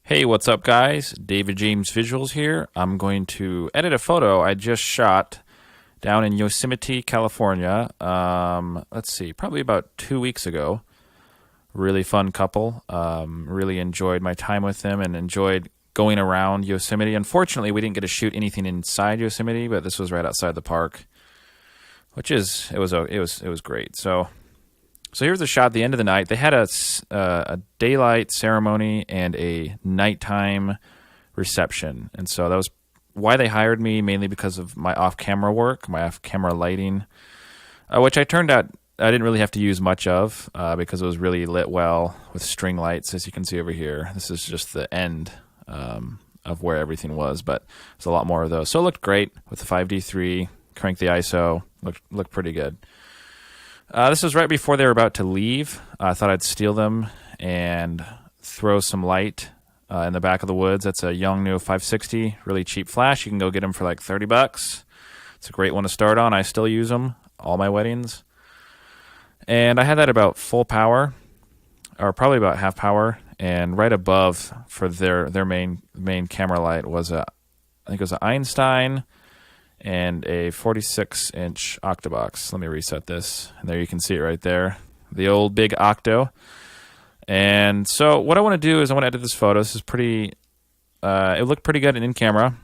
Hey, what's up, guys? David James Visuals here. I'm going to edit a photo I just shot down in Yosemite, California. Let's see, probably about 2 weeks ago. Really fun couple. Really enjoyed my time with them and enjoyed going around Yosemite. Unfortunately, we didn't get to shoot anything inside Yosemite, but this was right outside the park, which it was great. So here's the shot at the end of the night. They had a daylight ceremony and a nighttime reception. And so that was why they hired me, mainly because of my off-camera work, my off-camera lighting, which I turned out I didn't really have to use much of because it was really lit well with string lights, as you can see over here. This is just the end of where everything was, but there's a lot more of those. So it looked great with the 5D3, crank the ISO, looked pretty good. This was right before they were about to leave. I thought I'd steal them and throw some light in the back of the woods. That's a Yongnuo 560, really cheap flash. You can go get them for like $30. It's a great one to start on. I still use them, all my weddings. And I had that about full power, or probably about half power. And right above for their main camera light was I think it was an Einstein and a 46-inch Octobox. Let me reset this. And there you can see it right there. The old big Octo. And so what I want to do is I want to edit this photo. This is pretty, it looked pretty good in camera.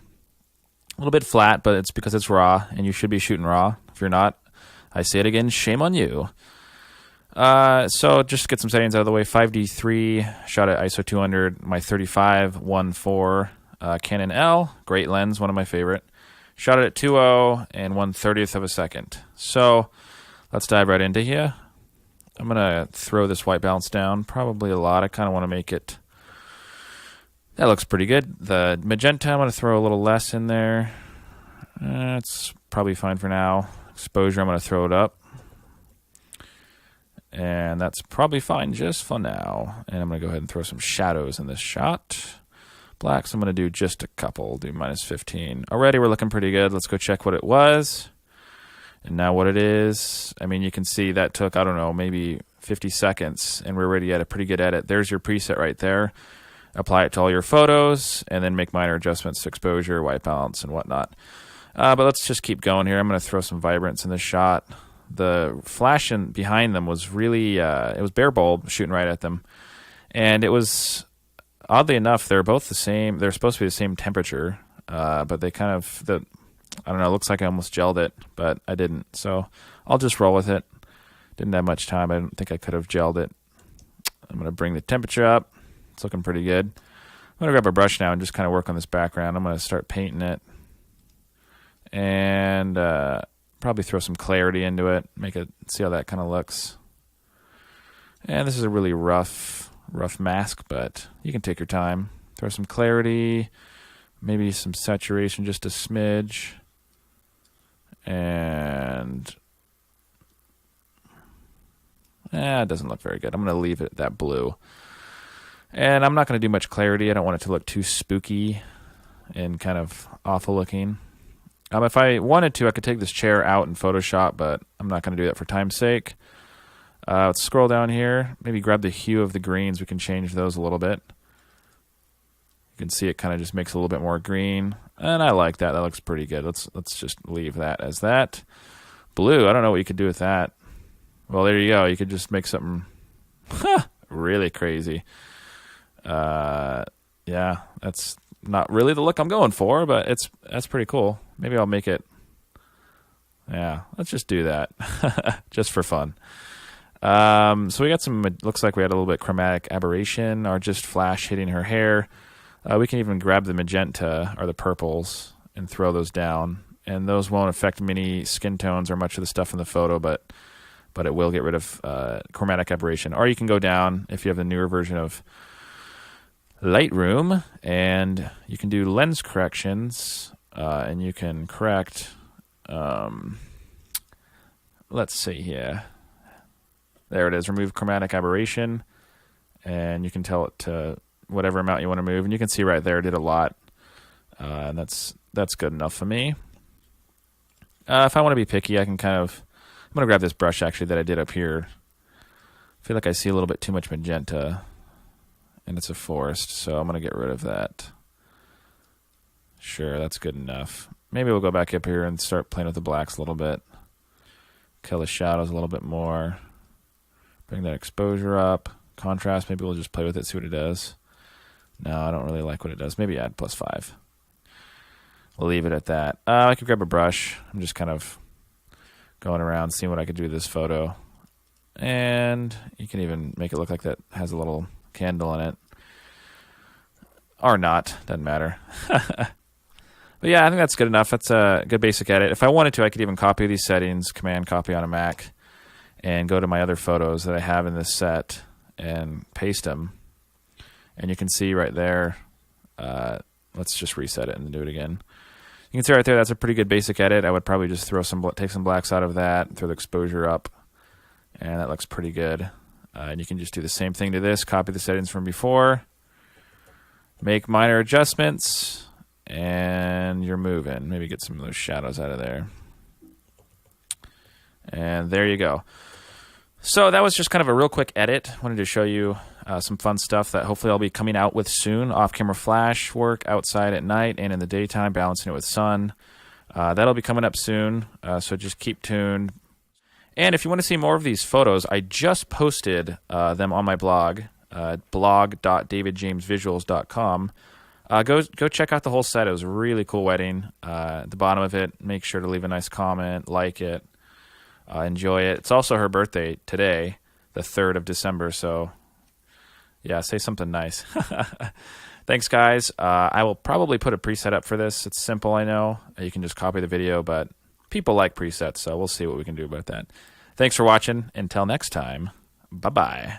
A little bit flat, but it's because it's raw, and you should be shooting raw. If you're not, I say it again, shame on you. So just to get some settings out of the way, 5D3, shot at ISO 200, my 35-1.4 Canon L, great lens, one of my favorite. Shot it at 2.0 and 1/30th of a second. So let's dive right into here. I'm going to throw this white balance down, probably a lot. I kind of want to make it, that looks pretty good. The magenta, I'm going to throw a little less in there. It's probably fine for now. Exposure, I'm going to throw it up. And that's probably fine just for now. And I'm going to go ahead and throw some shadows in this shot. Blacks, I'm going to do just a couple, do -15. Already we're looking pretty good. Let's go check what it was. And now what it is. I mean, you can see that took, I don't know, maybe 50 seconds, and we're already at a pretty good edit. There's your preset right there. Apply it to all your photos, and then make minor adjustments to exposure, white balance, and whatnot. But let's just keep going here. I'm going to throw some vibrance in this shot. The flash behind them was really, it was bare bulb shooting right at them. And it was, oddly enough, they're both the same. They're supposed to be the same temperature, but they kind of, I don't know, it looks like I almost gelled it, but I didn't. So I'll just roll with it. Didn't have much time. I don't think I could have gelled it. I'm going to bring the temperature up. It's looking pretty good. I'm going to grab a brush now and just kind of work on this background. I'm going to start painting it. And probably throw some clarity into it. See how that kind of looks. And this is a really rough mask, but you can take your time. Throw some clarity, maybe some saturation, just a smidge. And it doesn't look very good. I'm going to leave it that blue. And I'm not going to do much clarity. I don't want it to look too spooky and kind of awful looking. If I wanted to, I could take this chair out in Photoshop, but I'm not going to do that for time's sake. Let's scroll down here. Maybe grab the hue of the greens. We can change those a little bit. You can see it kind of just makes it a little bit more green. And I like that. That looks pretty good. Let's just leave that as that. Blue, I don't know what you could do with that. Well, there you go. You could just make something really crazy. Yeah, that's not really the look I'm going for, but that's pretty cool. Maybe I'll make it. Yeah, let's just do that. Just for fun. So we got some, looks like we had a little bit chromatic aberration or just flash hitting her hair. We can even grab the magenta or the purples and throw those down. And those won't affect many skin tones or much of the stuff in the photo, but it will get rid of chromatic aberration. Or you can go down if you have the newer version of Lightroom, and you can do lens corrections, and you can correct, let's see here. There it is, remove chromatic aberration, and you can tell it to whatever amount you want to move, and you can see right there it did a lot, and that's good enough for me. If I want to be picky, I'm going to grab this brush actually that I did up here. I feel like I see a little bit too much magenta, and it's a forest, so I'm going to get rid of that. Sure, that's good enough. Maybe we'll go back up here and start playing with the blacks a little bit. Kill the shadows a little bit more. Bring that exposure up. Contrast, maybe we'll just play with it, see what it does. No, I don't really like what it does. Maybe add +5. We'll leave it at that. I could grab a brush. I'm just kind of going around, seeing what I could do with this photo. And you can even make it look like that has a little candle in it. Or not, doesn't matter. But yeah, I think that's good enough. That's a good basic edit. If I wanted to, I could even copy these settings, Command copy on a Mac, and go to my other photos that I have in this set and paste them. And you can see right there, let's just reset it and do it again. You can see right there, that's a pretty good basic edit. I would probably just take some blacks out of that, throw the exposure up, and that looks pretty good. And you can just do the same thing to this, copy the settings from before, make minor adjustments, and you're moving. Maybe get some of those shadows out of there. And there you go. So that was just kind of a real quick edit. Wanted to show you some fun stuff that hopefully I'll be coming out with soon. Off-camera flash work outside at night and in the daytime, balancing it with sun. That'll be coming up soon, so just keep tuned. And if you want to see more of these photos, I just posted them on my blog, blog.davidjamesvisuals.com. Go check out the whole set. It was a really cool wedding. At the bottom of it, make sure to leave a nice comment, like it, enjoy it. It's also her birthday today, the 3rd of December, so yeah, say something nice. Thanks, guys. I will probably put a preset up for this. It's simple, I know. You can just copy the video, but people like presets, so we'll see what we can do about that. Thanks for watching. Until next time, bye-bye.